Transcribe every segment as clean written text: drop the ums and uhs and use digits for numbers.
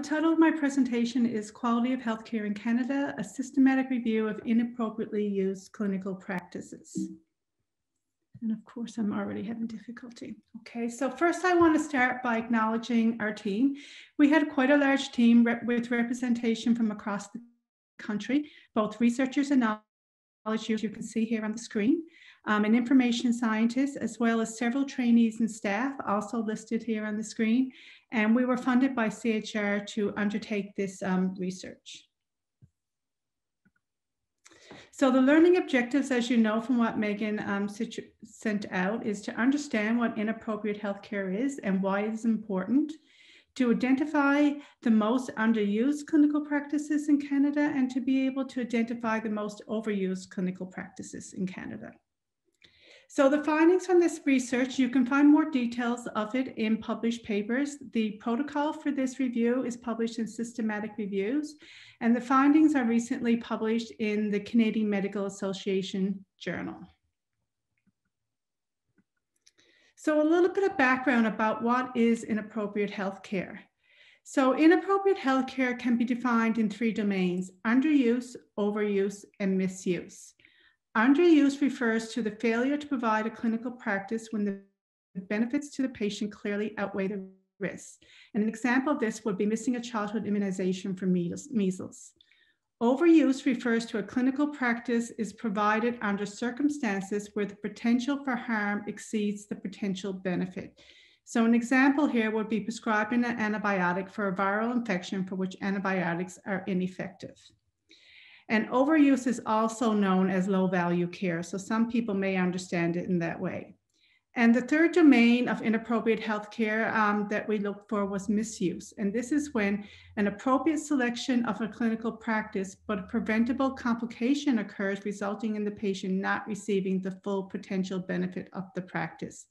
title of my presentation is Quality of Healthcare in Canada, a systematic review of inappropriately used clinical practices. And of course, I'm already having difficulty. Okay, so first I want to start by acknowledging our team. We had quite a large team with representation from across the country, both researchers and knowledge you can see here on the screen, and information scientists, as well as several trainees and staff also listed here on the screen. And we were funded by CHR to undertake this research. So the learning objectives, as you know from what Megan sent out, is to understand what inappropriate healthcare is and why it is important, to identify the most underused clinical practices in Canada, and to be able to identify the most overused clinical practices in Canada. So the findings from this research, you can find more details of it in published papers. The protocol for this review is published in Systematic Reviews, and the findings are recently published in the Canadian Medical Association Journal. So a little bit of background about what is inappropriate healthcare. So inappropriate healthcare can be defined in three domains: underuse, overuse, and misuse. Underuse refers to the failure to provide a clinical practice when the benefits to the patient clearly outweigh the risks. And an example of this would be missing a childhood immunization for measles. Overuse refers to a clinical practice is provided under circumstances where the potential for harm exceeds the potential benefit. So an example here would be prescribing an antibiotic for a viral infection for which antibiotics are ineffective. And overuse is also known as low-value care. So some people may understand it in that way. And the third domain of inappropriate healthcare that we looked for was misuse. And this is when an appropriate selection of a clinical practice, but a preventable complication occurs, resulting in the patient not receiving the full potential benefit of the practice.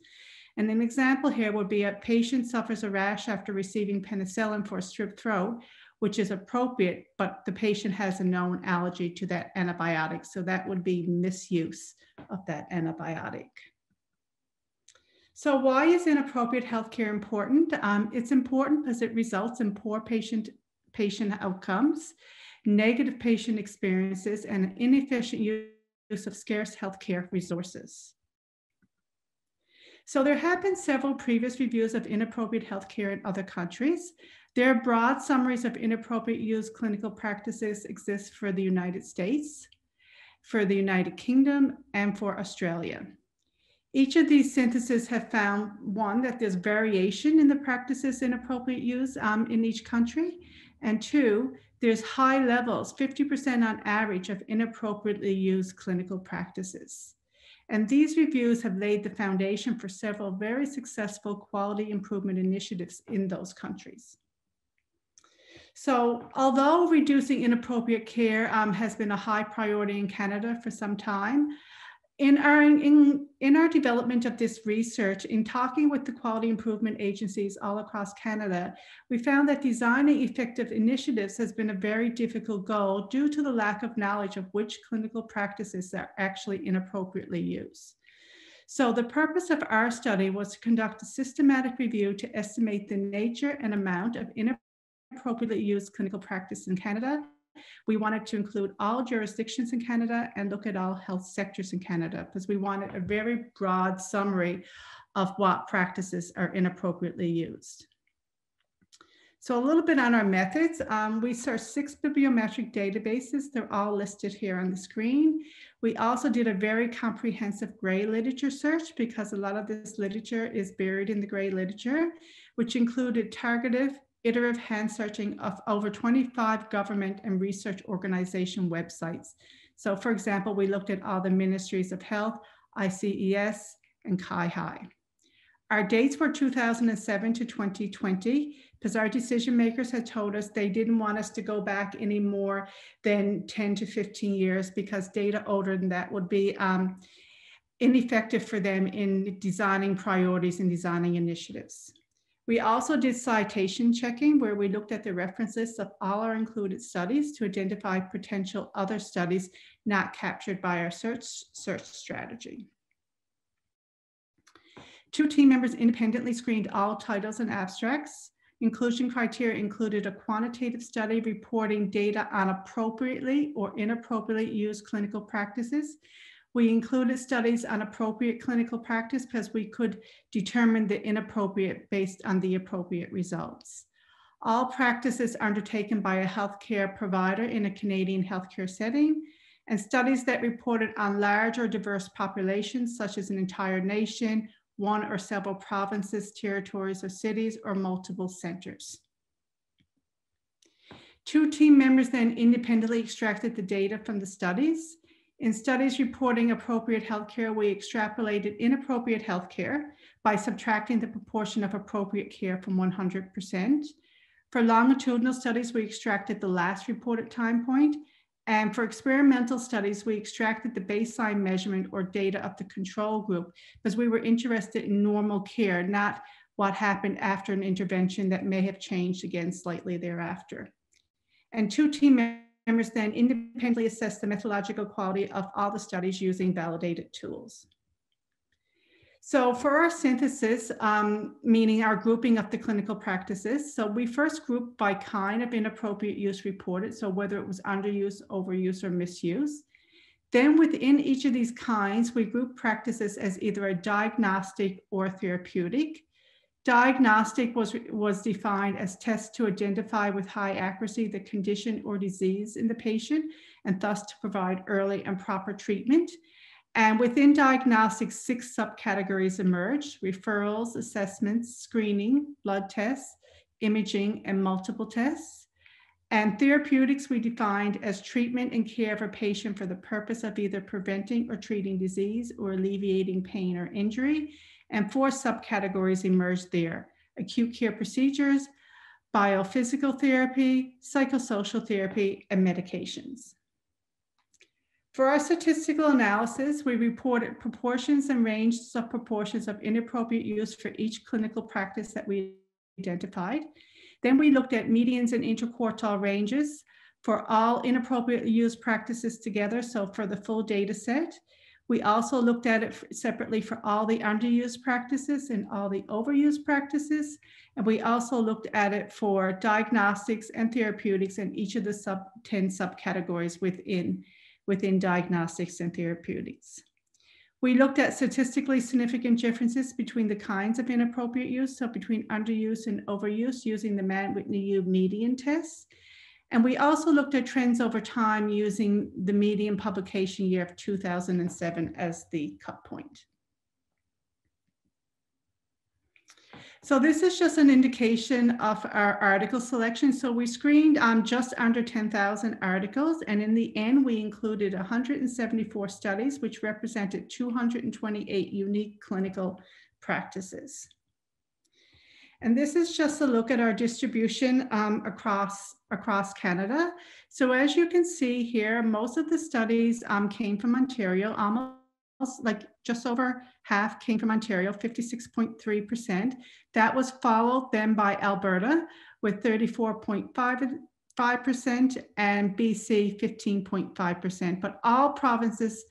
And an example here would be a patient suffers a rash after receiving penicillin for a strep throat, which is appropriate, but the patient has a known allergy to that antibiotic. So that would be misuse of that antibiotic. So why is inappropriate healthcare important? It's important because it results in poor patient outcomes, negative patient experiences, and inefficient use of scarce healthcare resources. So there have been several previous reviews of inappropriate healthcare in other countries. Their broad summaries of inappropriate use clinical practices exist for the United States, for the United Kingdom, and for Australia. Each of these syntheses have found, one, that there's variation in the practices inappropriate use in each country, and two, there's high levels, 50% on average, of inappropriately used clinical practices. And these reviews have laid the foundation for several very successful quality improvement initiatives in those countries. So although reducing inappropriate care has been a high priority in Canada for some time, in our development of this research, in talking with the quality improvement agencies all across Canada, we found that designing effective initiatives has been a very difficult goal due to the lack of knowledge of which clinical practices are actually inappropriately used. So the purpose of our study was to conduct a systematic review to estimate the nature and amount of inappropriately used clinical practice in Canada. We wanted to include all jurisdictions in Canada and look at all health sectors in Canada because we wanted a very broad summary of what practices are inappropriately used. So a little bit on our methods. We searched 6 bibliometric databases. They're all listed here on the screen. We also did a very comprehensive gray literature search because a lot of this literature is buried in the gray literature, which included targeted iterative hand searching of over 25 government and research organization websites. So for example, we looked at all the ministries of health, ICES, and CIHI. Our dates were 2007 to 2020 because our decision makers had told us they didn't want us to go back any more than 10 to 15 years because data older than that would be ineffective for them in designing priorities and designing initiatives. We also did citation checking where we looked at the references of all our included studies to identify potential other studies not captured by our search strategy. 2 team members independently screened all titles and abstracts. Inclusion criteria included a quantitative study reporting data on appropriately or inappropriately used clinical practices. We included studies on appropriate clinical practice because we could determine the inappropriate based on the appropriate results. All practices undertaken by a healthcare provider in a Canadian healthcare setting, and studies that reported on large or diverse populations, such as an entire nation, one or several provinces, territories, or cities, or multiple centers. 2 team members then independently extracted the data from the studies. In studies reporting appropriate healthcare, we extrapolated inappropriate healthcare by subtracting the proportion of appropriate care from 100%. For longitudinal studies, we extracted the last reported time point. And for experimental studies, we extracted the baseline measurement or data of the control group because we were interested in normal care, not what happened after an intervention that may have changed again slightly thereafter. And 2 team members then independently assessed the methodological quality of all the studies using validated tools. So for our synthesis, meaning our grouping of the clinical practices, so we first grouped by kind of inappropriate use reported, so whether it was underuse, overuse, or misuse. Then within each of these kinds, we group practices as either a diagnostic or therapeutic. Diagnostic was defined as tests to identify with high accuracy the condition or disease in the patient, and thus to provide early and proper treatment. And within diagnostics, 6 subcategories emerged: referrals, assessments, screening, blood tests, imaging, and multiple tests. And therapeutics we defined as treatment and care of a patient for the purpose of either preventing or treating disease or alleviating pain or injury. And 4 subcategories emerged there: acute care procedures, biophysical therapy, psychosocial therapy, and medications. For our statistical analysis, we reported proportions and ranges of proportions of inappropriate use for each clinical practice that we identified. Then we looked at medians and interquartile ranges for all inappropriately used practices together, so for the full data set. We also looked at it separately for all the underused practices and all the overused practices. And we also looked at it for diagnostics and therapeutics and each of the 10 subcategories within diagnostics and therapeutics. We looked at statistically significant differences between the kinds of inappropriate use, so between underuse and overuse, using the Mann-Whitney median test. And we also looked at trends over time using the median publication year of 2007 as the cut point. So this is just an indication of our article selection. So we screened just under 10,000 articles, and in the end, we included 174 studies, which represented 228 unique clinical practices. And this is just a look at our distribution across Canada. So as you can see here, most of the studies came from Ontario, almost like just over half came from Ontario, 56.3%. That was followed then by Alberta with 34.5% and BC 15.5%. But all provinces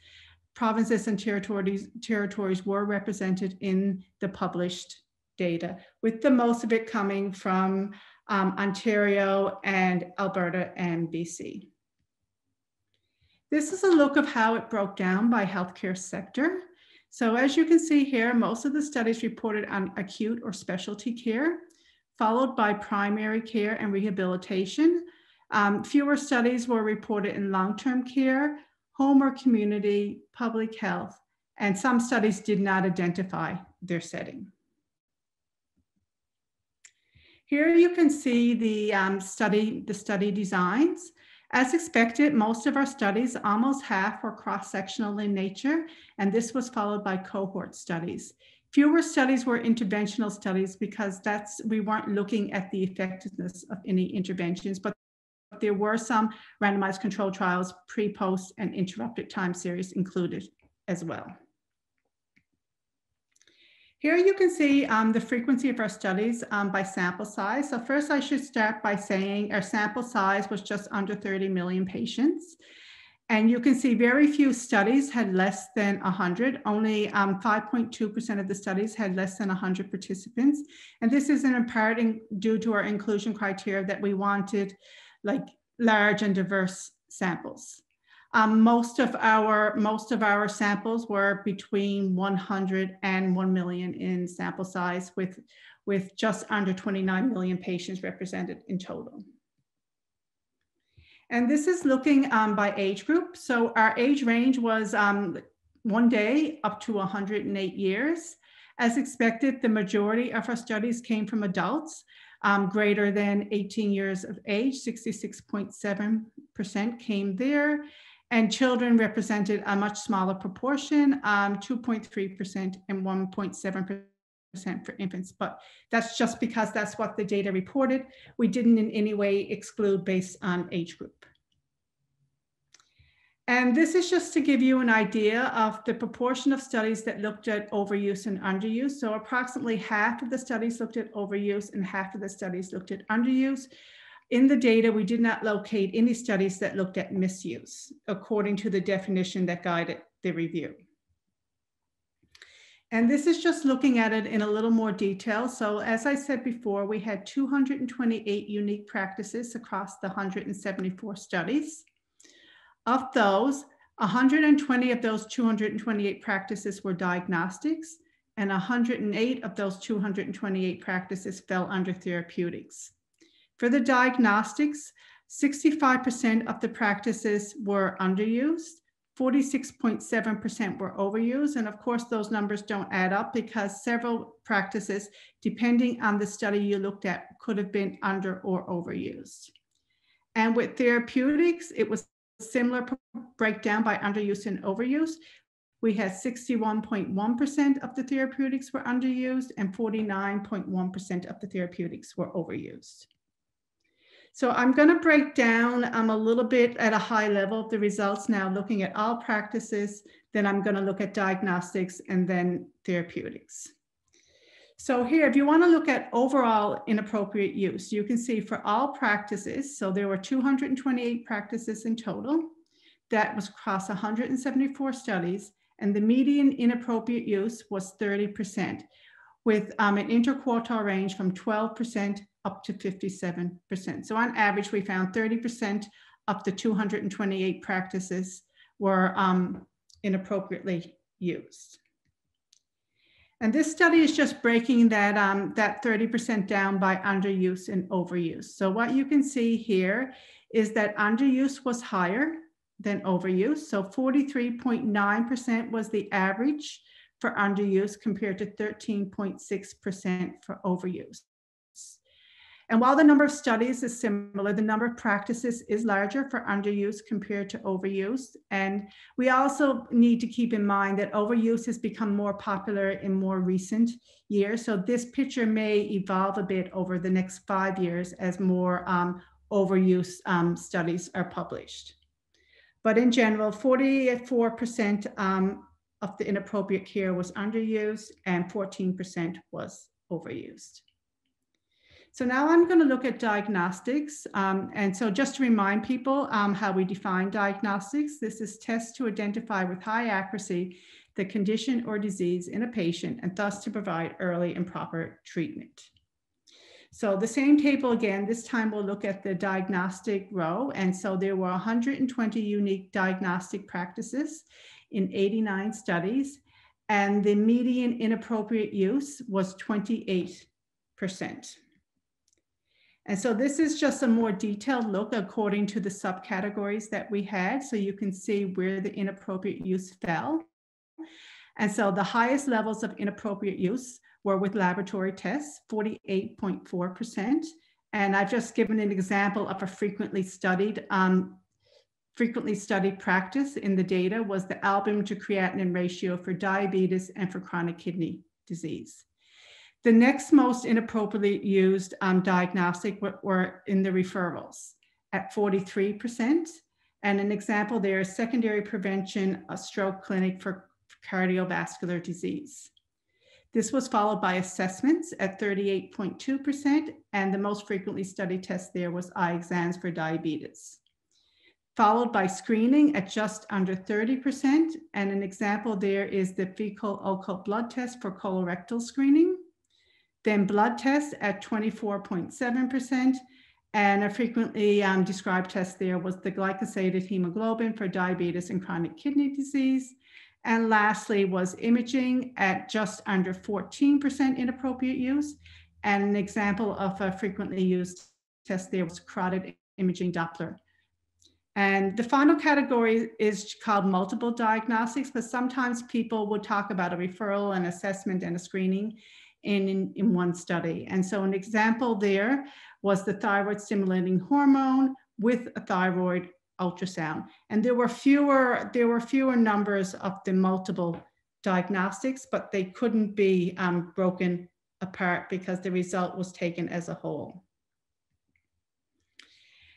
and territories were represented in the published data, with the most of it coming from Ontario and Alberta and BC. This is a look of how it broke down by healthcare sector. So as you can see here, most of the studies reported on acute or specialty care, followed by primary care and rehabilitation. Fewer studies were reported in long-term care, home or community, public health, and some studies did not identify their setting. Here you can see the study designs. As expected, most of our studies, almost half, were cross-sectional in nature, and this was followed by cohort studies. Fewer studies were interventional studies because we weren't looking at the effectiveness of any interventions, but there were some randomized controlled trials, pre, post, and interrupted time series included as well. Here you can see the frequency of our studies by sample size. So first I should start by saying our sample size was just under 30 million patients. And you can see very few studies had less than 100. Only 5.2% of the studies had less than 100 participants. And this is in part due to our inclusion criteria that we wanted like large and diverse samples. Most of our samples were between 100 and 1 million in sample size, with just under 29 million patients represented in total. And this is looking by age group. So our age range was 1 day up to 108 years. As expected, the majority of our studies came from adults greater than 18 years of age. 66.7% came there. And children represented a much smaller proportion, 2.3% and 1.7% for infants, but that's just because that's what the data reported. We didn't in any way exclude based on age group. And this is just to give you an idea of the proportion of studies that looked at overuse and underuse. So approximately half of the studies looked at overuse and half of the studies looked at underuse. In the data, we did not locate any studies that looked at misuse, according to the definition that guided the review. And this is just looking at it in a little more detail. So as I said before, we had 228 unique practices across the 174 studies. Of those, 120 of those 228 practices were diagnostics, and 108 of those 228 practices fell under therapeutics. For the diagnostics, 65% of the practices were underused, 46.7% were overused. And of course, those numbers don't add up because several practices, depending on the study you looked at, could have been under or overused. And with therapeutics, it was a similar breakdown by underuse and overuse. We had 61.1% of the therapeutics were underused and 49.1% of the therapeutics were overused. So I'm going to break down a little bit at a high level the results now, looking at all practices, then I'm going to look at diagnostics and then therapeutics. So here, if you want to look at overall inappropriate use, you can see for all practices, so there were 228 practices in total. That was across 174 studies, and the median inappropriate use was 30%, with an interquartile range from 12% up to 57%. So on average, we found 30% of the 228 practices were inappropriately used. And this study is just breaking that 30% down by underuse and overuse. So what you can see here is that underuse was higher than overuse. So 43.9% was the average for underuse compared to 13.6% for overuse. And while the number of studies is similar, the number of practices is larger for underuse compared to overuse. And we also need to keep in mind that overuse has become more popular in more recent years. So this picture may evolve a bit over the next 5 years as more overuse studies are published. But in general, 44% of the inappropriate care was underused and 14% was overused. So now I'm going to look at diagnostics. And so just to remind people how we define diagnostics, this is tests to identify with high accuracy the condition or disease in a patient and thus to provide early and proper treatment. So the same table again, this time we'll look at the diagnostic row. And so there were 120 unique diagnostic practices in 89 studies, and the median inappropriate use was 28%. And so this is just a more detailed look according to the subcategories that we had. So you can see where the inappropriate use fell. And so the highest levels of inappropriate use were with laboratory tests, 48.4%. And I've just given an example of a frequently studied practice in the data was the albumin to creatinine ratio for diabetes and for chronic kidney disease. The next most inappropriately used diagnostic were in the referrals at 43%. And an example there is secondary prevention, a stroke clinic for cardiovascular disease. This was followed by assessments at 38.2%. And the most frequently studied test there was eye exams for diabetes. followed by screening at just under 30%. And an example there is the fecal occult blood test for colorectal screening. Then blood tests at 24.7%. And a frequently described test there was the glycosated hemoglobin for diabetes and chronic kidney disease. And lastly was imaging at just under 14% inappropriate use. And an example of a frequently used test there was carotid imaging Doppler. And the final category is called multiple diagnostics, but sometimes people would talk about a referral, an assessment, and a screening in one study. And so an example there was the thyroid stimulating hormone with a thyroid ultrasound. And there were fewer numbers of the multiple diagnostics, but they couldn't be broken apart because the result was taken as a whole.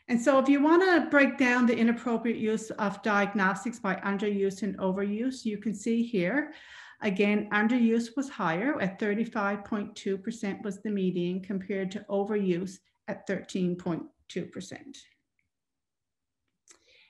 And so if you want to break down the inappropriate use of diagnostics by underuse and overuse, you can see here, again, underuse was higher at 35.2% was the median compared to overuse at 13.2%.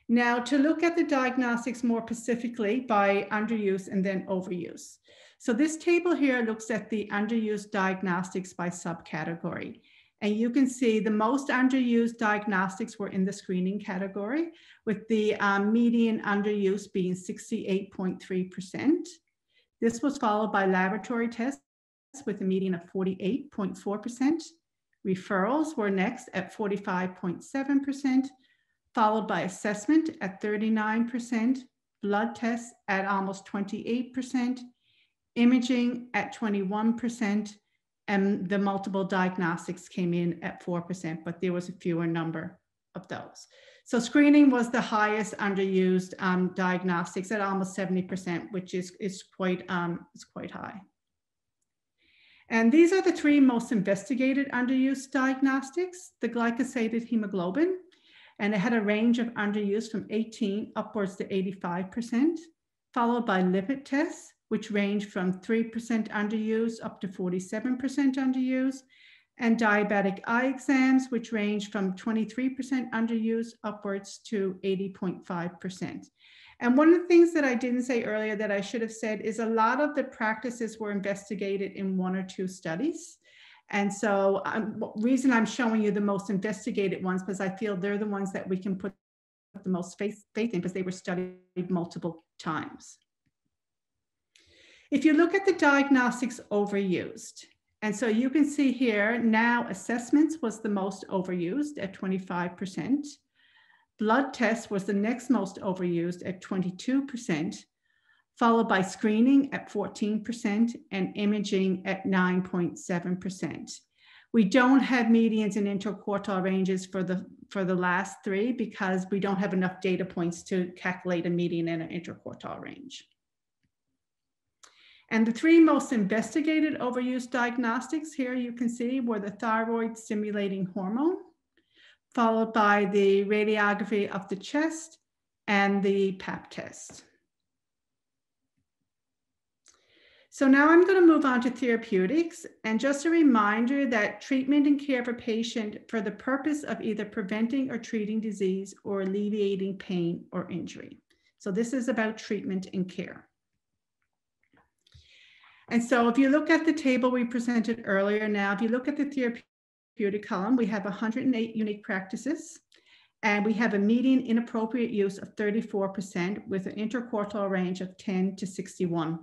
Now to look at the diagnostics more specifically by underuse and then overuse. So this table here looks at the underused diagnostics by subcategory. And you can see the most underused diagnostics were in the screening category, with the median underuse being 68.3%. This was followed by laboratory tests with a median of 48.4%. Referrals were next at 45.7%, followed by assessment at 39%, blood tests at almost 28%, imaging at 21%, and the multiple diagnostics came in at 4%, but there was a fewer number of those. So screening was the highest underused diagnostics at almost 70%, which is quite high. And these are the three most investigated underused diagnostics: the glycosated hemoglobin, and it had a range of underuse from 18 upwards to 85%, followed by lipid tests, which range from 3% underuse up to 47% underuse, and diabetic eye exams, which range from 23% underuse upwards to 80.5%. And one of the things that I didn't say earlier that I should have said is a lot of the practices were investigated in 1 or 2 studies. And so reason I'm showing you the most investigated ones, because I feel they're the ones that we can put the most faith in, because they were studied multiple times. If you look at the diagnostics overused, and so you can see here now assessments was the most overused at 25%. Blood tests was the next most overused at 22%, followed by screening at 14% and imaging at 9.7%. We don't have medians and interquartile ranges for the last 3 because we don't have enough data points to calculate a median and an interquartile range. And the 3 most investigated overuse diagnostics here you can see were the thyroid stimulating hormone, followed by the radiography of the chest and the Pap test. So now I'm going to move on to therapeutics, and just a reminder that treatment and care of a patient for the purpose of either preventing or treating disease or alleviating pain or injury. So this is about treatment and care. And so if you look at the table we presented earlier, now if you look at the therapeutic column, we have 108 unique practices, and we have a median inappropriate use of 34% with an interquartile range of 10 to 61%.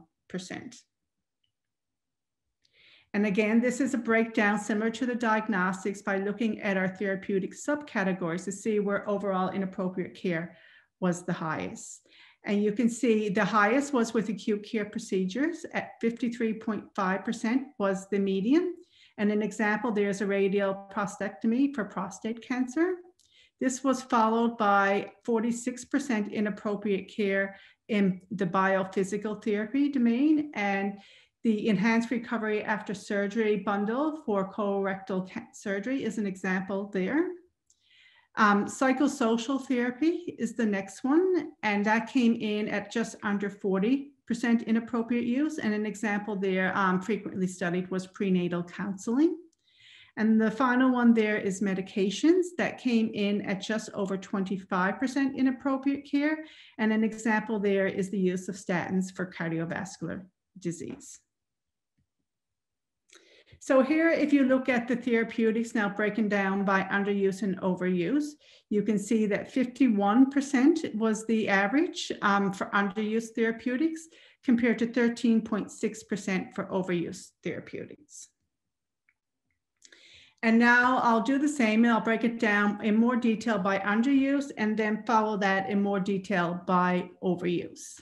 And again, this is a breakdown similar to the diagnostics by looking at our therapeutic subcategories to see where overall inappropriate care was the highest. And you can see the highest was with acute care procedures at 53.5% was the median. And an example, there's a radial prostatectomy for prostate cancer. This was followed by 46% inappropriate care in the biophysical therapy domain, and the enhanced recovery after surgery bundle for colorectal surgery is an example there. Psychosocial therapy is the next one, and that came in at just under 40% inappropriate use. And an example there frequently studied was prenatal counseling. And the final one there is medications that came in at just over 25% inappropriate care. And an example there is the use of statins for cardiovascular disease. So here, if you look at the therapeutics now broken down by underuse and overuse, you can see that 51% was the average for underuse therapeutics compared to 13.6% for overuse therapeutics. And now I'll do the same, and I'll break it down in more detail by underuse and then follow that in more detail by overuse.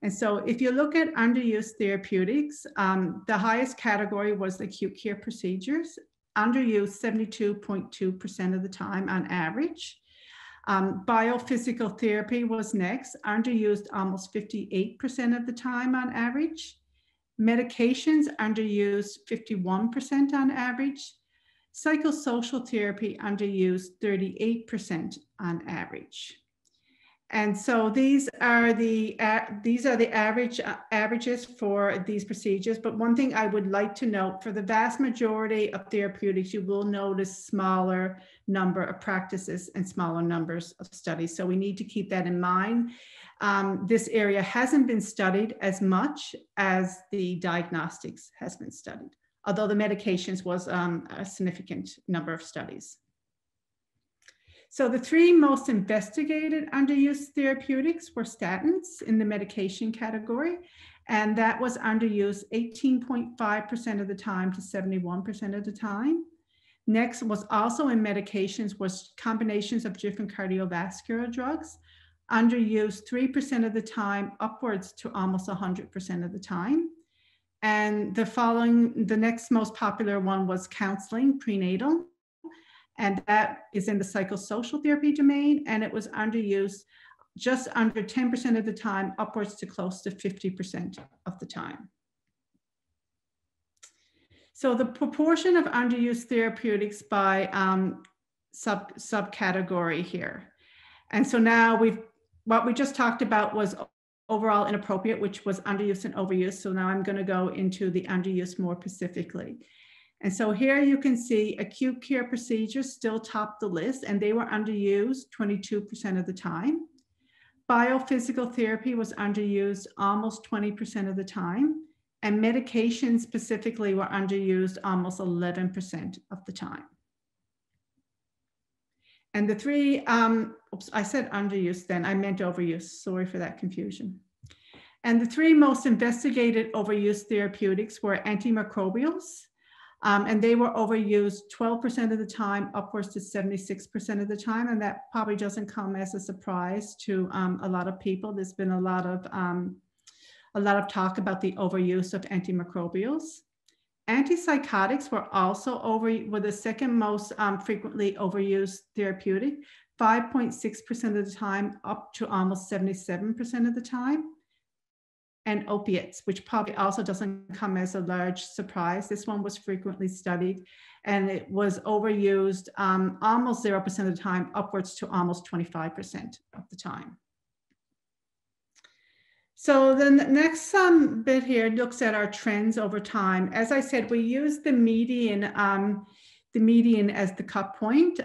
And so if you look at underused therapeutics, the highest category was acute care procedures, underused 72.2% of the time on average. Biophysical therapy was next, underused almost 58% of the time on average. Medications underused 51% on average. Psychosocial therapy underused 38% on average. And so these are the averages for these procedures. But one thing I would like to note, for the vast majority of therapeutics, you will notice smaller number of practices and smaller numbers of studies. So we need to keep that in mind. This area hasn't been studied as much as the diagnostics has been studied, although the medications was a significant number of studies. So the three most investigated underused therapeutics were statins in the medication category, and that was underused 18.5% of the time to 71% of the time. Next was also in medications was combinations of different cardiovascular drugs, underused 3% of the time upwards to almost 100% of the time. And the next most popular one was counseling, prenatal. And that is in the psychosocial therapy domain, and it was underused just under 10% of the time, upwards to close to 50% of the time. So the proportion of underused therapeutics by subcategory here. And so now what we just talked about was overall inappropriate, which was underuse and overuse. So now I'm going to go into the underuse more specifically. And so here you can see acute care procedures still top the list, and they were underused 22% of the time. Biophysical therapy was underused almost 20% of the time, and medications specifically were underused almost 11% of the time. And the three, oops, I said underuse then, I meant overuse, sorry for that confusion. And the three most investigated overuse therapeutics were antimicrobials, and they were overused 12% of the time, upwards to 76% of the time. And that probably doesn't come as a surprise to a lot of people. There's been a lot of talk about the overuse of antimicrobials. Antipsychotics were also were the second most frequently overused therapeutic, 5.6% of the time, up to almost 77% of the time. And opiates, which probably also doesn't come as a large surprise. This one was frequently studied, and it was overused almost 0% of the time, upwards to almost 25% of the time. So the next bit here looks at our trends over time. As I said, we use the median as the cut point,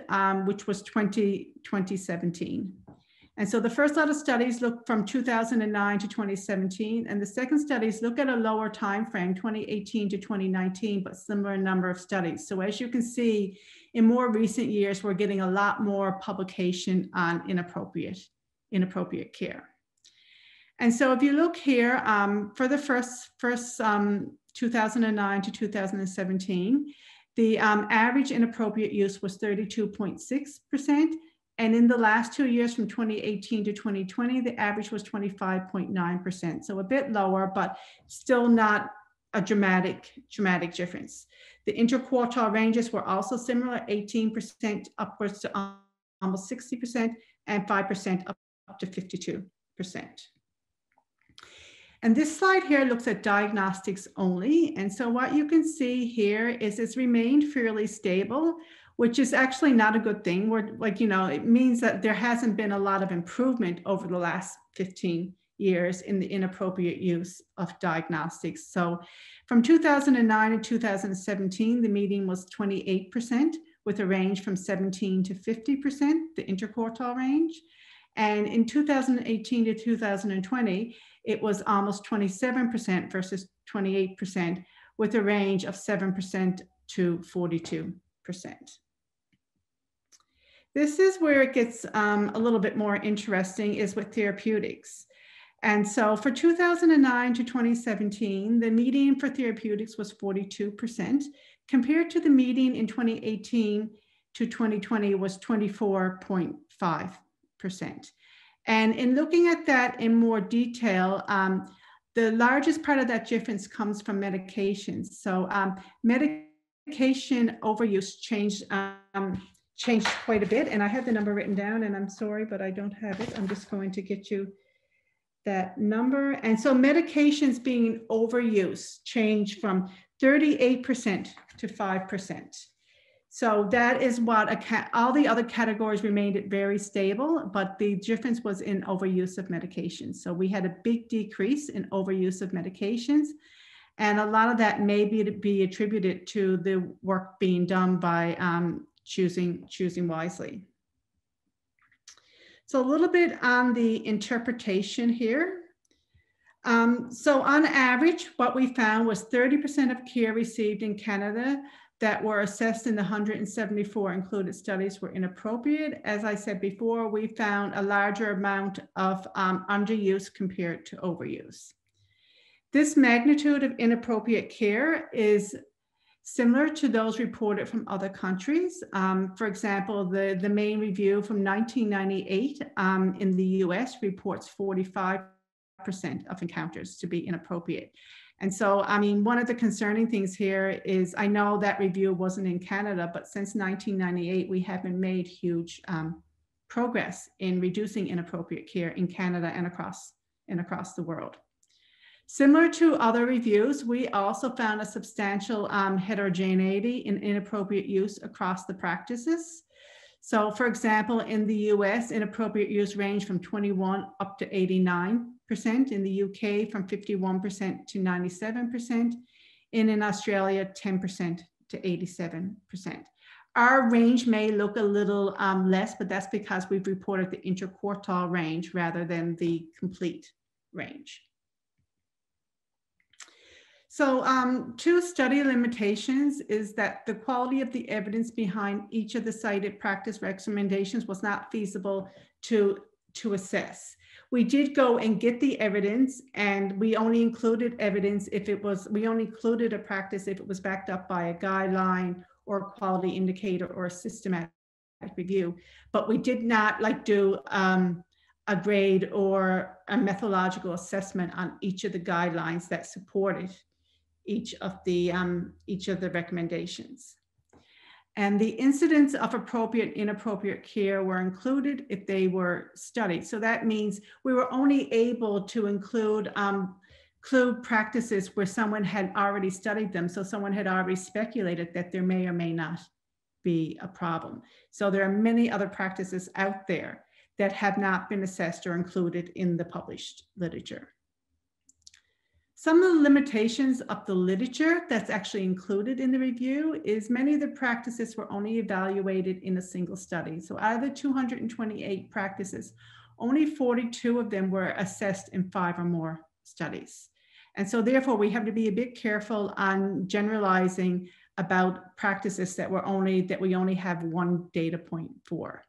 which was 2017. And so the first lot of studies look from 2009 to 2017, and the second studies look at a lower time frame, 2018 to 2019, but similar number of studies. So as you can see, in more recent years, we're getting a lot more publication on inappropriate care. And so if you look here, for the first 2009 to 2017, the average inappropriate use was 32.6%. And in the last 2 years, from 2018 to 2020, the average was 25.9%. So a bit lower, but still not a dramatic difference. The interquartile ranges were also similar, 18% upwards to almost 60%, and 5% up to 52%. And this slide here looks at diagnostics only. And so what you can see here is it's remained fairly stable, which is actually not a good thing. It means that there hasn't been a lot of improvement over the last 15 years in the inappropriate use of diagnostics. So from 2009 to 2017, the median was 28%, with a range from 17 to 50%, the interquartile range. And in 2018 to 2020, it was almost 27% versus 28%, with a range of 7% to 42%. This is where it gets a little bit more interesting, is with therapeutics. And so for 2009 to 2017, the median for therapeutics was 42%, compared to the median in 2018 to 2020 was 24.5%. And in looking at that in more detail, the largest part of that difference comes from medications. So medication overuse changed quite a bit. And I have the number written down, and I'm sorry, but I don't have it. I'm just going to get you that number. And so medications being overused changed from 38% to 5%. So that is what all the other categories remained very stable, but the difference was in overuse of medications. So we had a big decrease in overuse of medications. And a lot of that may be attributed to the work being done by choosing wisely. So a little bit on the interpretation here. So on average, what we found was 30% of care received in Canada that were assessed in the 174 included studies were inappropriate. As I said before, we found a larger amount of underuse compared to overuse. This magnitude of inappropriate care is similar to those reported from other countries. For example, the main review from 1998 in the US reports 45% of encounters to be inappropriate. And so, I mean, one of the concerning things here is, I know that review wasn't in Canada, but since 1998, we haven't made huge progress in reducing inappropriate care in Canada and across the world. Similar to other reviews, we also found a substantial heterogeneity in inappropriate use across the practices. So for example, in the US, inappropriate use ranged from 21 up to 89%, in the UK from 51% to 97%, and in Australia, 10% to 87%. Our range may look a little less, but that's because we've reported the interquartile range rather than the complete range. So two study limitations is that the quality of the evidence behind each of the cited practice recommendations was not feasible to assess. We did go and get the evidence, and we only included evidence if we only included a practice if it was backed up by a guideline or a quality indicator or a systematic review. But we did not do a grade or a methodological assessment on each of the guidelines that supported each of the recommendations. And the incidents of appropriate, inappropriate care were included if they were studied. So that means we were only able to include practices where someone had already studied them. So someone had already speculated that there may or may not be a problem. So there are many other practices out there that have not been assessed or included in the published literature. Some of the limitations of the literature that's actually included in the review is many of the practices were only evaluated in a single study. So out of the 228 practices, only 42 of them were assessed in 5 or more studies. And so therefore we have to be a bit careful on generalizing about practices that we only have one data point for.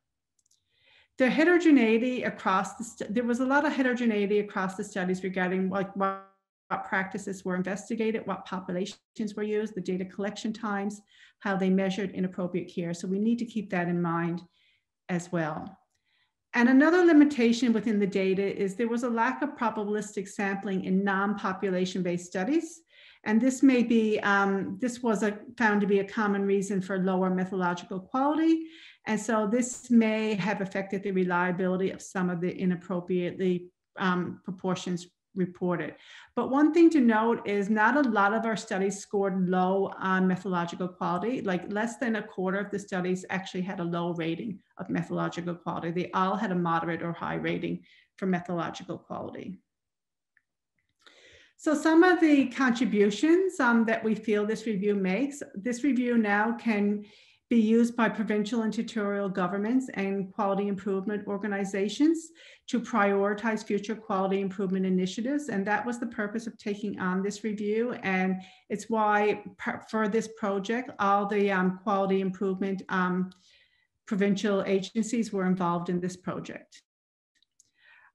The heterogeneity across there was a lot of heterogeneity across the studies regarding what practices were investigated, what populations were used, the data collection times, how they measured inappropriate care. So we need to keep that in mind as well. And another limitation within the data is there was a lack of probabilistic sampling in non-population-based studies. And this may be, this was found to be a common reason for lower methodological quality. And so this may have affected the reliability of some of the inappropriately proportions reported. But one thing to note is not a lot of our studies scored low on methodological quality. Like less than a quarter of the studies actually had a low rating of methodological quality. They all had a moderate or high rating for methodological quality. So some of the contributions that we feel this review makes, this review now can be used by provincial and territorial governments and quality improvement organizations to prioritize future quality improvement initiatives. And that was the purpose of taking on this review. And it's why for this project, all the quality improvement provincial agencies were involved in this project.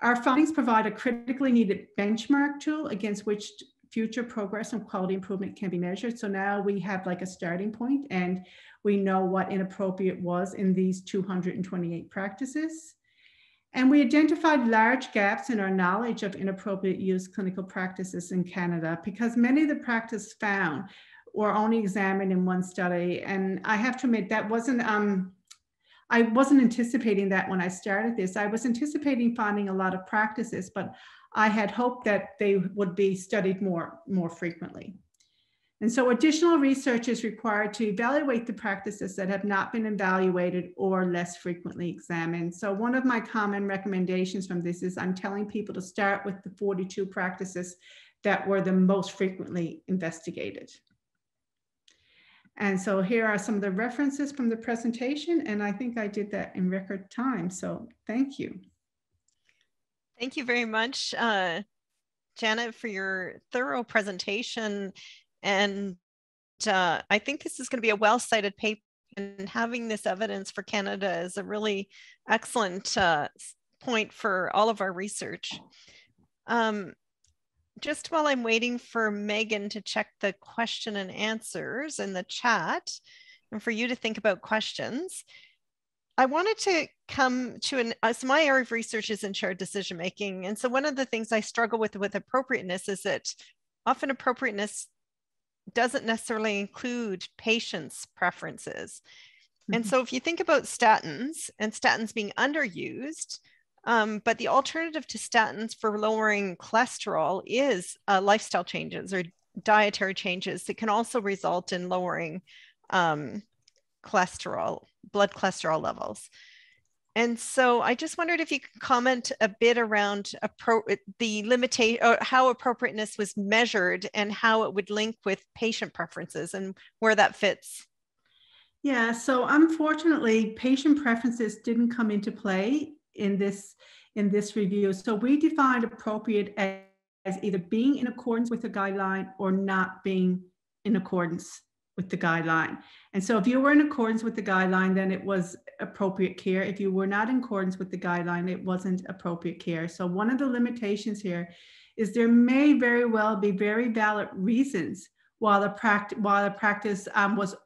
Our findings provide a critically needed benchmark tool against which future progress and quality improvement can be measured. So now we have like a starting point and we know what inappropriate was in these 228 practices. And we identified large gaps in our knowledge of inappropriate use clinical practices in Canada because many of the practices found were only examined in one study. And I have to admit that I wasn't anticipating that when I started this. I was anticipating finding a lot of practices, but I had hoped that they would be studied more frequently. And so additional research is required to evaluate the practices that have not been evaluated or less frequently examined. So one of my common recommendations from this is I'm telling people to start with the 42 practices that were the most frequently investigated. And so here are some of the references from the presentation, and I think I did that in record time, so thank you. Thank you very much, Janet, for your thorough presentation. And I think this is going to be a well-cited paper, and having this evidence for Canada is a really excellent point for all of our research. Just while I'm waiting for Megan to check the question and answers in the chat, and for you to think about questions, I wanted to come to so my area of research is in shared decision making. And so one of the things I struggle with appropriateness is that often appropriateness doesn't necessarily include patients' preferences. And so if you think about statins and statins being underused, but the alternative to statins for lowering cholesterol is lifestyle changes or dietary changes that can also result in lowering cholesterol, blood cholesterol levels. And so I just wondered if you could comment a bit around the limitation, or how appropriateness was measured and how it would link with patient preferences and where that fits. Yeah, so unfortunately, patient preferences didn't come into play in this review. So we defined appropriate as either being in accordance with the guideline or not being in accordance with the guideline. And so if you were in accordance with the guideline, then it was appropriate care. If you were not in accordance with the guideline, it wasn't appropriate care. So one of the limitations here is there may very well be very valid reasons why the practice was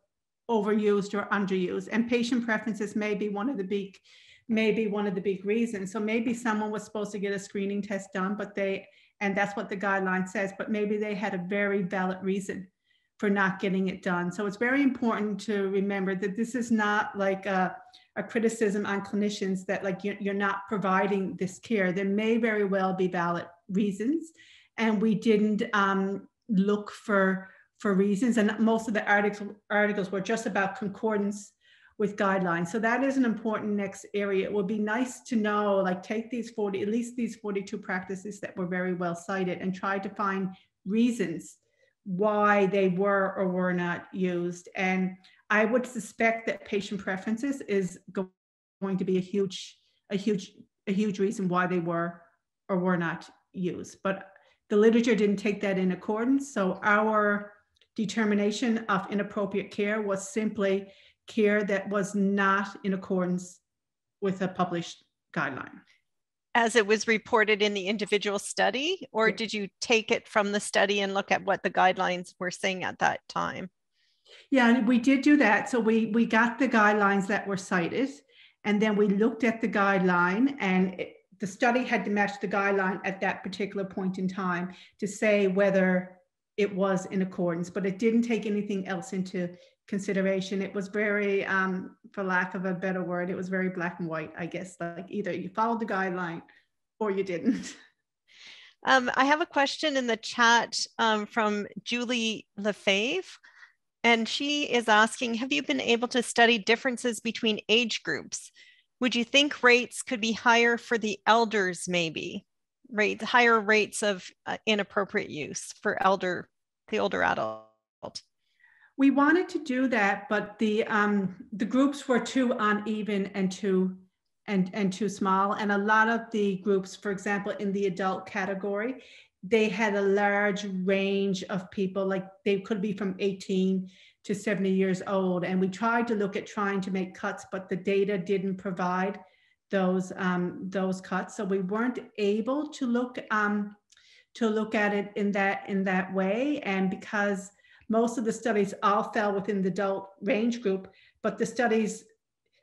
overused or underused, and patient preferences may be one of the big reasons. So maybe someone was supposed to get a screening test done, and that's what the guideline says, but maybe they had a very valid reason for not getting it done. So it's very important to remember that this is not like a criticism on clinicians that like you're not providing this care. There may very well be valid reasons, and we didn't look for reasons, and most of the articles were just about concordance with guidelines. So that is an important next area. It would be nice to know, like take these at least these 42 practices that were very well cited and try to find reasons why they were or were not used. And I would suspect that patient preferences is going to be a huge reason why they were or were not used. But the literature didn't take that in accordance. So our determination of inappropriate care was simply care that was not in accordance with a published guideline. As it was reported in the individual study, or Yeah. Did you take it from the study and look at what the guidelines were saying at that time? Yeah, we did do that. So we got the guidelines that were cited, and then we looked at the guideline, and the study had to match the guideline at that particular point in time to say whether it was in accordance, but it didn't take anything else into consideration. It was very, for lack of a better word, it was very black and white, I guess, like either you followed the guideline or you didn't. I have a question in the chat from Julie Lefebvre, and she is asking, have you been able to study differences between age groups? Would you think rates could be higher for the elders maybe? rates, higher rates of inappropriate use for the older adult? We wanted to do that, but the groups were too uneven and too small. And a lot of the groups, for example, in the adult category, they had a large range of people, like they could be from 18 to 70 years old. And we tried to look at trying to make cuts, but the data didn't provide those cuts. So we weren't able to look at it in that way. And because most of the studies all fell within the adult range group, but the studies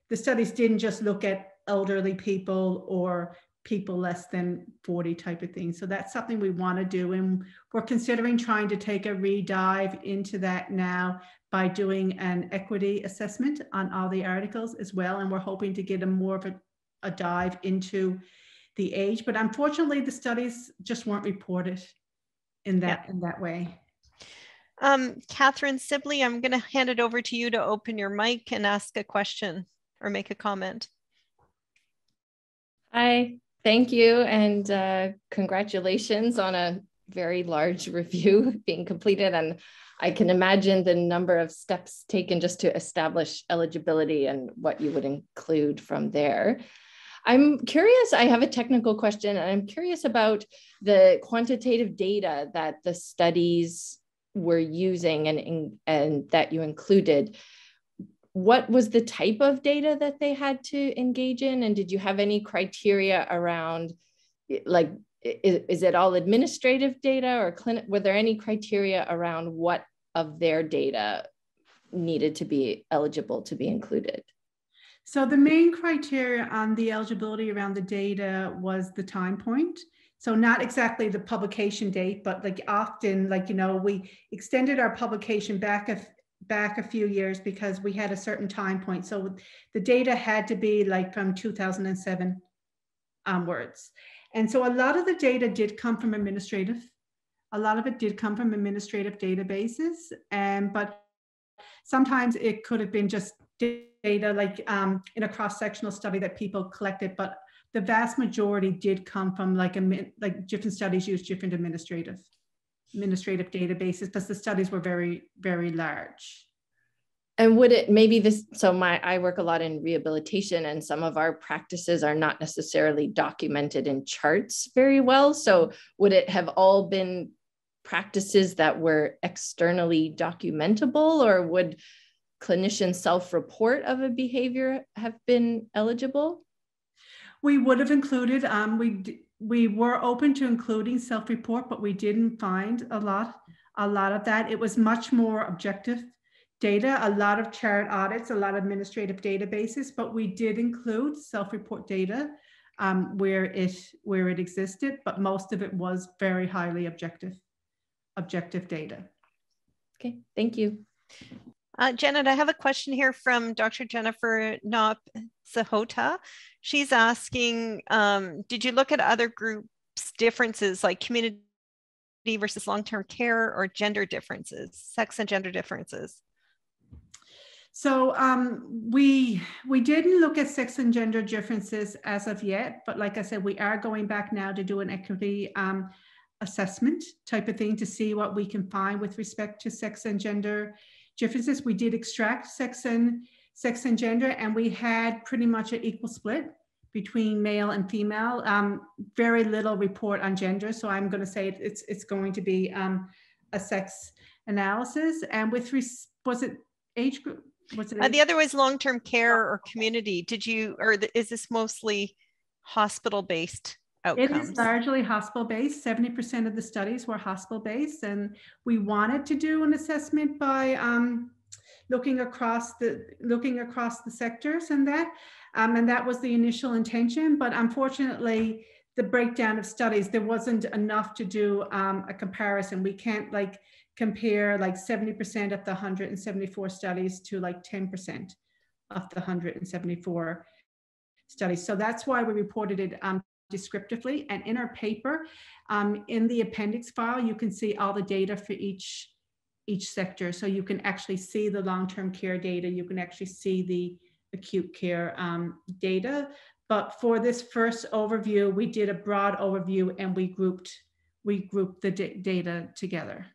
didn't just look at elderly people or people less than 40 type of thing. So that's something we want to do. And we're considering trying to take a re-dive into that now by doing an equity assessment on all the articles as well. And we're hoping to get more of a dive into the age. But unfortunately, the studies just weren't reported in that way. Catherine Sibley, I'm going to hand it over to you to open your mic and ask a question or make a comment. Hi, thank you, and congratulations on a very large review being completed. And I can imagine the number of steps taken just to establish eligibility and what you would include from there. I'm curious, I have a technical question, and I'm curious about the quantitative data that the studies were using and that you included. What was the type of data that they had to engage in? And did you have any criteria around, like, is it all administrative data or were there any criteria around what of their data needed to be eligible to be included? So the main criteria on the eligibility around the data was the time point. So not exactly the publication date, but like often, like, you know, we extended our publication back a few years because we had a certain time point. So the data had to be like from 2007 onwards. And so a lot of the data did come from administrative. A lot of it did come from administrative databases. But sometimes it could have been just data like in a cross-sectional study that people collected, but the vast majority did come from like different studies use different administrative databases because the studies were very, very large. And would it maybe this, so I work a lot in rehabilitation, and some of our practices are not necessarily documented in charts very well. So would it have all been practices that were externally documentable, or would clinicians self-report of a behavior have been eligible? We would have included, we were open to including self-report, but we didn't find a lot of that. It was much more objective data, a lot of chart audits, a lot of administrative databases, but we did include self-report data where it existed, but most of it was very highly objective data. Okay, thank you. Janet, I have a question here from Dr. Jennifer Knopp-Sahota. She's asking, did you look at other groups' differences like community versus long-term care, or gender differences, sex and gender differences? So we didn't look at sex and gender differences as of yet, but like I said, we are going back now to do an equity assessment type of thing to see what we can find with respect to sex and gender differences. We did extract sex and gender, and we had pretty much an equal split between male and female. Very little report on gender, so I'm going to say it's going to be a sex analysis. And with was it age group? The other was long-term care or community. Is this mostly hospital-based outcomes? It is largely hospital-based. 70% of the studies were hospital-based, and we wanted to do an assessment by looking across the sectors and that was the initial intention. But unfortunately, the breakdown of studies, there wasn't enough to do a comparison. We can't like compare like 70% of the 174 studies to like 10% of the 174 studies. So that's why we reported it descriptively. And in our paper, in the appendix file, you can see all the data for each sector. So you can actually see the long-term care data. You can actually see the acute care data. But for this first overview, we did a broad overview and we grouped the data together.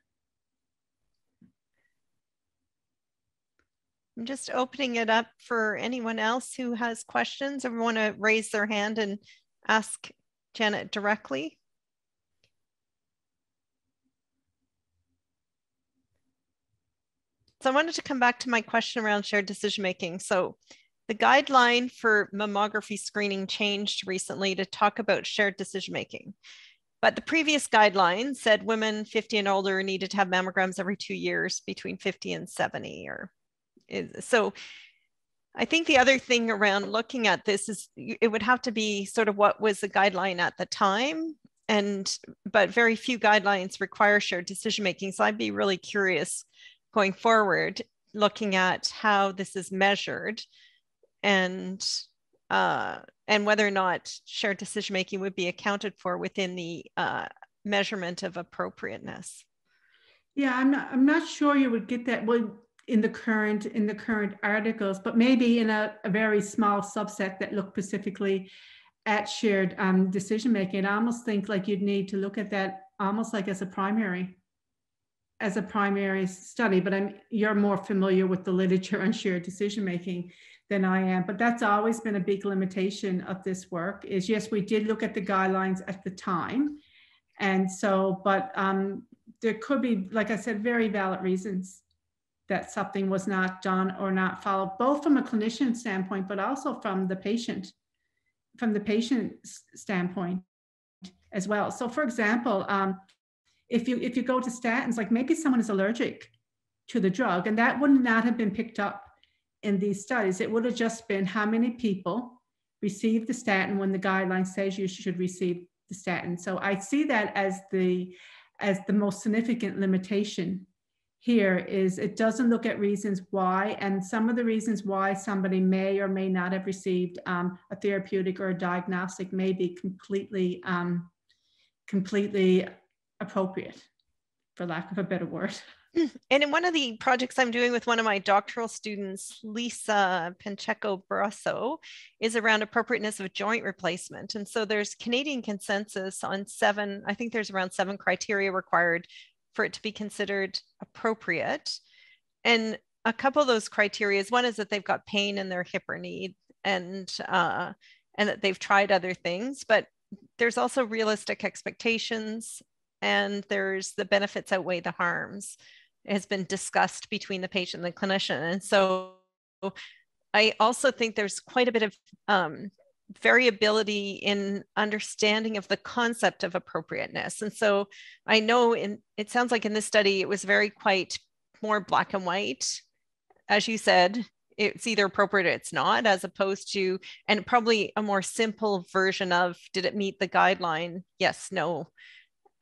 I'm just opening it up for anyone else who has questions or want to raise their hand and ask Janet directly. So I wanted to come back to my question around shared decision-making. So the guideline for mammography screening changed recently to talk about shared decision-making. But the previous guideline said women 50 and older needed to have mammograms every 2 years between 50 and 70. So I think the other thing around looking at this is it would have to be sort of what was the guideline at the time, but very few guidelines require shared decision-making. So I'd be really curious going forward, looking at how this is measured and whether or not shared decision-making would be accounted for within the measurement of appropriateness. Yeah, I'm not sure you would get that in the current articles, but maybe in a very small subset that look specifically at shared decision-making. I almost think like you'd need to look at that almost like as a primary study, but you're more familiar with the literature on shared decision-making than I am. But that's always been a big limitation of this work is, yes, we did look at the guidelines at the time. And so, but there could be, like I said, very valid reasons that something was not done or not followed, both from a clinician standpoint, but also from the patient standpoint as well. So for example, if you go to statins, like maybe someone is allergic to the drug, and that would not have been picked up in these studies. It would have just been how many people receive the statin when the guideline says you should receive the statin. So I see that as the most significant limitation here is it doesn't look at reasons why, and some of the reasons why somebody may or may not have received a therapeutic or a diagnostic may be completely appropriate, for lack of a better word. And in one of the projects I'm doing with one of my doctoral students, Lisa Pacheco-Brasso, is around appropriateness of joint replacement. And so there's Canadian consensus on I think there's around 7 criteria required for it to be considered appropriate. And a couple of those criteria, one is that they've got pain in their hip or knee and that they've tried other things, but there's also realistic expectations, and there's the benefits outweigh the harms. It has been discussed between the patient and the clinician. And so I also think there's quite a bit of variability in understanding of the concept of appropriateness. And so I know it sounds like in this study, it was quite more black and white. As you said, it's either appropriate or it's not, as opposed to, and probably a more simple version of, did it meet the guideline? Yes, no.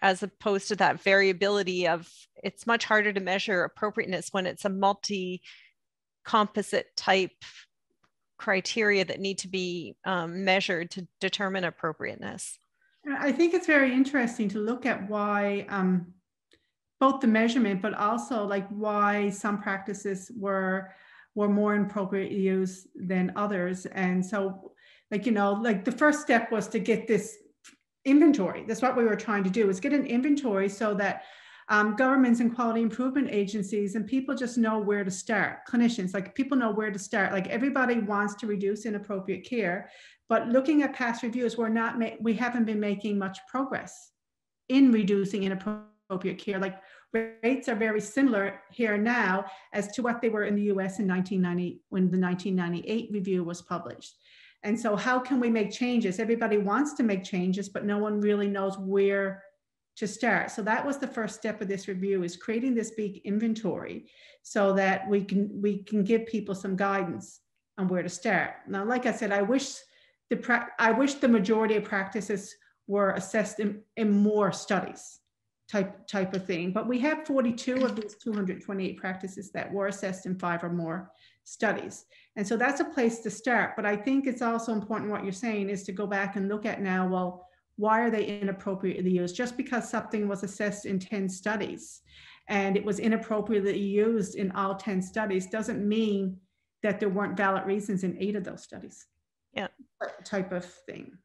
As opposed to that variability of, it's much harder to measure appropriateness when it's a multi-composite type criteria that need to be measured to determine appropriateness. I think it's very interesting to look at why both the measurement, but also like why some practices were more appropriate use than others. And so, like, like the first step was to get this inventory. That's what we were trying to do, is get an inventory so that governments and quality improvement agencies and people just know where to start. Clinicians, like people know where to start. Like everybody wants to reduce inappropriate care, but looking at past reviews, we haven't been making much progress in reducing inappropriate care. Like rates are very similar here now as to what they were in the US in 1990 when the 1998 review was published. And so how can we make changes? Everybody wants to make changes, but no one really knows where to start. So that was the first step of this review, is creating this big inventory so that we can give people some guidance on where to start. Now, like I said, I wish the majority of practices were assessed in more studies type of thing, but we have 42 of these 228 practices that were assessed in 5 or more studies. And so that's a place to start. But I think it's also important, what you're saying, is to go back and look at now, well, why are they inappropriately used? Just because something was assessed in 10 studies and it was inappropriately used in all 10 studies doesn't mean that there weren't valid reasons in 8 of those studies. Yeah. Type of thing.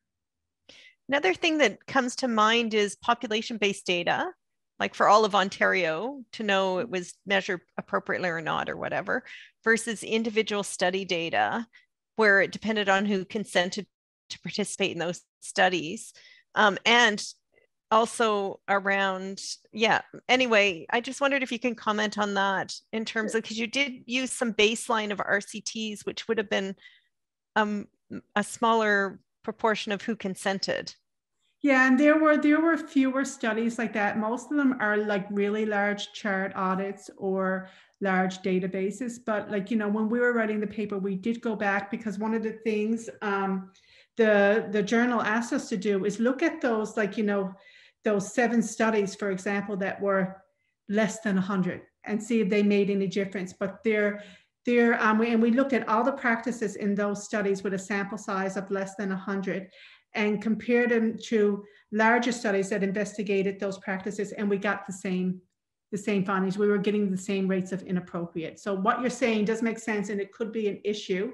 Another thing that comes to mind is population-based data, like for all of Ontario, to know it was measured appropriately or not or whatever, versus individual study data, where it depended on who consented to participate in those studies. And also around, anyway, I just wondered if you can comment on that in terms of, because you did use some baseline of RCTs, which would have been a smaller proportion of who consented. Yeah, and there were fewer studies like that. Most of them are like really large chart audits or large databases. But like, you know, when we were writing the paper, we did go back, because one of the things the journal asked us to do is look at those, like, you know, those 7 studies, for example, that were less than 100, and see if they made any difference. But we looked at all the practices in those studies with a sample size of less than 100 and compared them to larger studies that investigated those practices, and we got the same findings. We were getting the same rates of inappropriate. So what you're saying does make sense, and it could be an issue.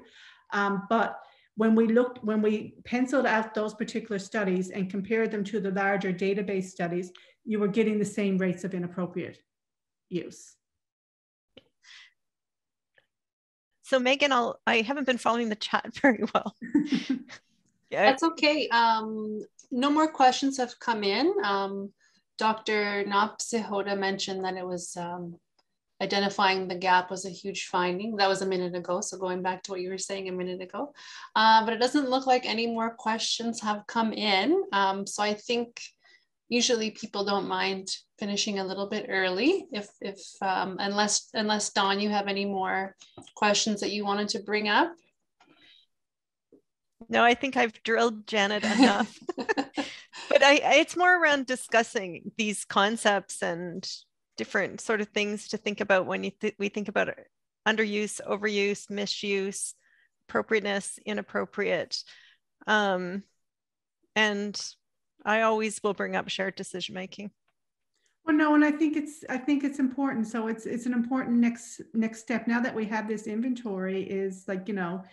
But when we penciled out those particular studies and compared them to the larger database studies, you were getting the same rates of inappropriate use. So Megan, I haven't been following the chat very well. Yeah. That's okay. No more questions have come in. Dr. Napsihota mentioned that it was identifying the gap was a huge finding. That was a minute ago. So going back to what you were saying a minute ago, but it doesn't look like any more questions have come in. So I think usually people don't mind finishing a little bit early, unless Dawn, you have any more questions that you wanted to bring up. No, I think I've drilled Janet enough. But it's more around discussing these concepts and different sort of things to think about when we think about underuse, overuse, misuse, appropriateness, inappropriate. And I always will bring up shared decision making. Well, no, and I think it's important. So it's an important next step. Now that we have this inventory, is like, you know,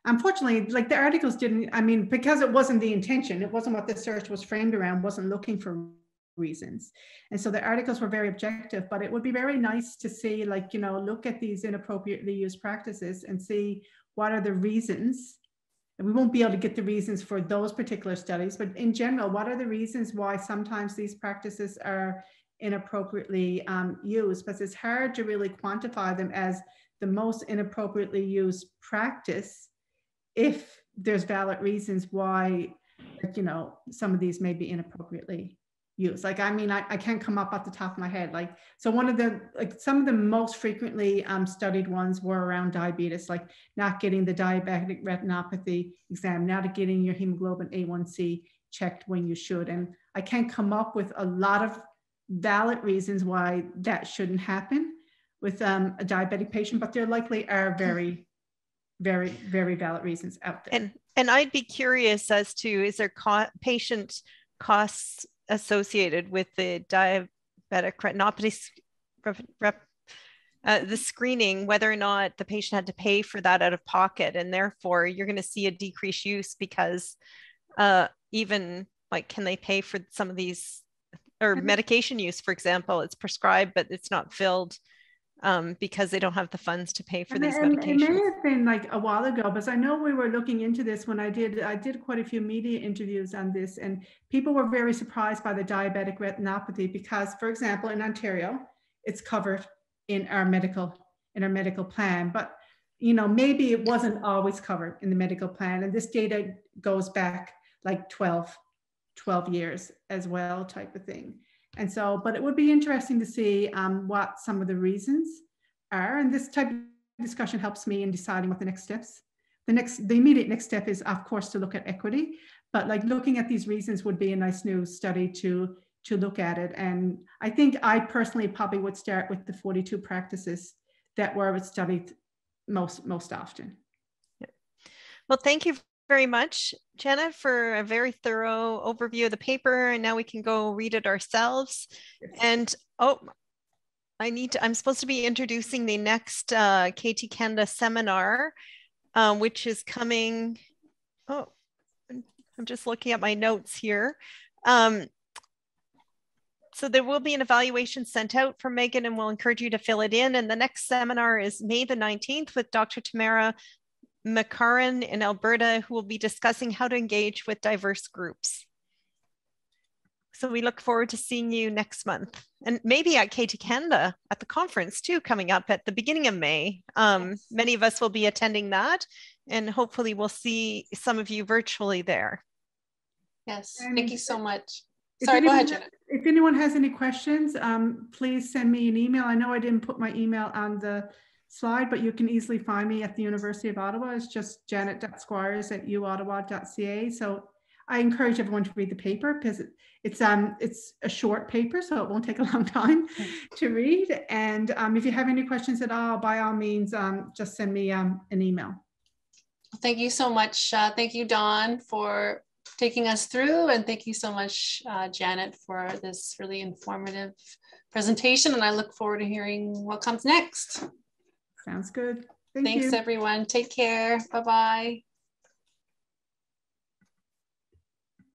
unfortunately, like the articles didn't, I mean, because it wasn't the intention, it wasn't what the search was framed around, wasn't looking for reasons. And so the articles were very objective, but it would be very nice to see, like, you know, look at these inappropriately used practices and see what are the reasons. And we won't be able to get the reasons for those particular studies, but in general, what are the reasons why sometimes these practices are inappropriately used? Because it's hard to really quantify them as the most inappropriately used practice if there's valid reasons why, you know, some of these may be inappropriately used. Like, I mean, I can't come up at the top of my head. Like, so one of the, like, some of the most frequently studied ones were around diabetes, like not getting the diabetic retinopathy exam, not getting your hemoglobin A1C checked when you should. And I can't come up with a lot of valid reasons why that shouldn't happen with a diabetic patient, but there likely are very, very, very valid reasons out there. And I'd be curious as to, is there patient costs associated with the diabetic retinopathy, the screening, whether or not the patient had to pay for that out of pocket, and therefore you're going to see a decreased use because even like, can they pay for some of these, or medication use, for example, it's prescribed, but it's not filled because they don't have the funds to pay for these medications. It may have been like a while ago, because I know we were looking into this when I did quite a few media interviews on this, and people were very surprised by the diabetic retinopathy because, for example, in Ontario, it's covered in our medical plan, but you know, maybe it wasn't always covered in the medical plan, and this data goes back like 12 years as well, type of thing. And so, but it would be interesting to see what some of the reasons are. And this type of discussion helps me in deciding what the next steps. The immediate next step is, of course, to look at equity, but like looking at these reasons would be a nice new study to look at it. And I think I personally probably would start with the 42 practices that were studied most often. Yeah. Well, thank you very much, Jenna, for a very thorough overview of the paper. And now we can go read it ourselves. Yes. And I'm supposed to be introducing the next KT Canada seminar, which is coming Oh, I'm just looking at my notes here. So there will be an evaluation sent out for Megan, and we'll encourage you to fill it in. And the next seminar is May the 19th with Dr. Tamara McCarran in Alberta, who will be discussing how to engage with diverse groups. So we look forward to seeing you next month, and maybe at KT Canada at the conference too, coming up at the beginning of May. Many of us will be attending that, and hopefully we'll see some of you virtually there. Yes, thank you so much. If Sorry, go anyone, ahead, Jenna. If anyone has any questions, please send me an email. I know I didn't put my email on the slide, but you can easily find me at the University of Ottawa. It's just janet.squires@uottawa.ca. So I encourage everyone to read the paper because it's a short paper, so it won't take a long time to read. And if you have any questions at all, by all means, just send me an email. Thank you so much. Thank you, Dawn, for taking us through, and thank you so much, Janet, for this really informative presentation. And I look forward to hearing what comes next. Sounds good. Thanks, everyone. Take care. Bye-bye.